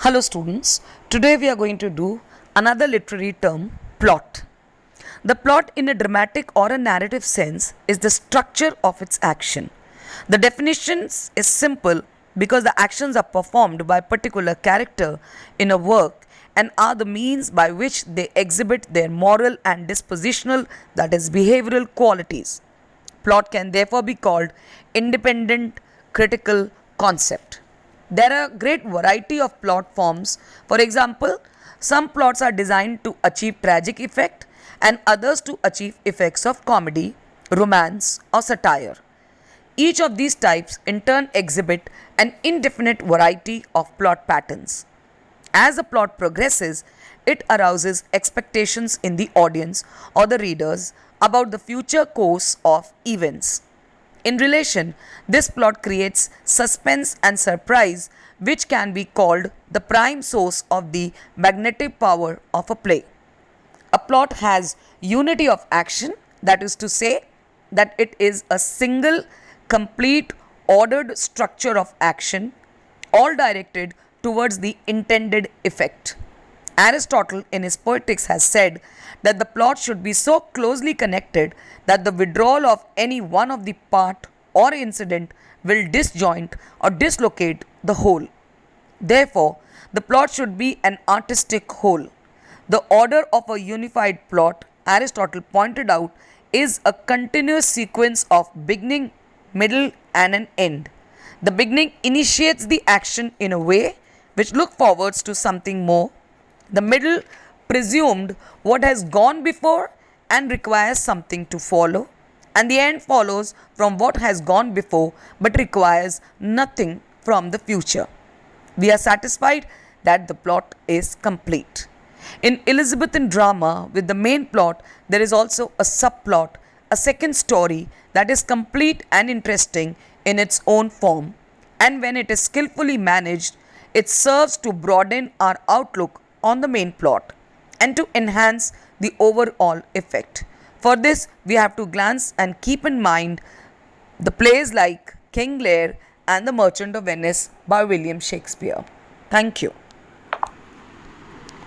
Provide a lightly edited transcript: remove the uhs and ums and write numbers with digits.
Hello students, today we are going to do another literary term, plot. The plot in a dramatic or a narrative sense is the structure of its action. The definition is simple because the actions are performed by a particular character in a work and are the means by which they exhibit their moral and dispositional, that is behavioral qualities. Plot can therefore be called independent critical concept. There are a great variety of plot forms. For example, some plots are designed to achieve tragic effect and others to achieve effects of comedy, romance or satire. Each of these types in turn exhibit an indefinite variety of plot patterns. As the plot progresses, it arouses expectations in the audience or the readers about the future course of events. In relation, this plot creates suspense and surprise, which can be called the prime source of the magnetic power of a play. A plot has unity of action, that is to say, that it is a single, complete, ordered structure of action, all directed towards the intended effect. Aristotle in his Poetics has said that the plot should be so closely connected that the withdrawal of any one of the part or incident will disjoint or dislocate the whole. Therefore, the plot should be an artistic whole. The order of a unified plot, Aristotle pointed out, is a continuous sequence of beginning, middle and an end. The beginning initiates the action in a way which look forwards to something more. The middle presumed what has gone before and requires something to follow, and the end follows from what has gone before but requires nothing from the future. We are satisfied that the plot is complete. In Elizabethan drama, with the main plot, there is also a subplot, a second story that is complete and interesting in its own form, and when it is skillfully managed, it serves to broaden our outlook on the main plot and to enhance the overall effect. For this, we have to glance and keep in mind the plays like King Lear and The Merchant of Venice by William Shakespeare. Thank you.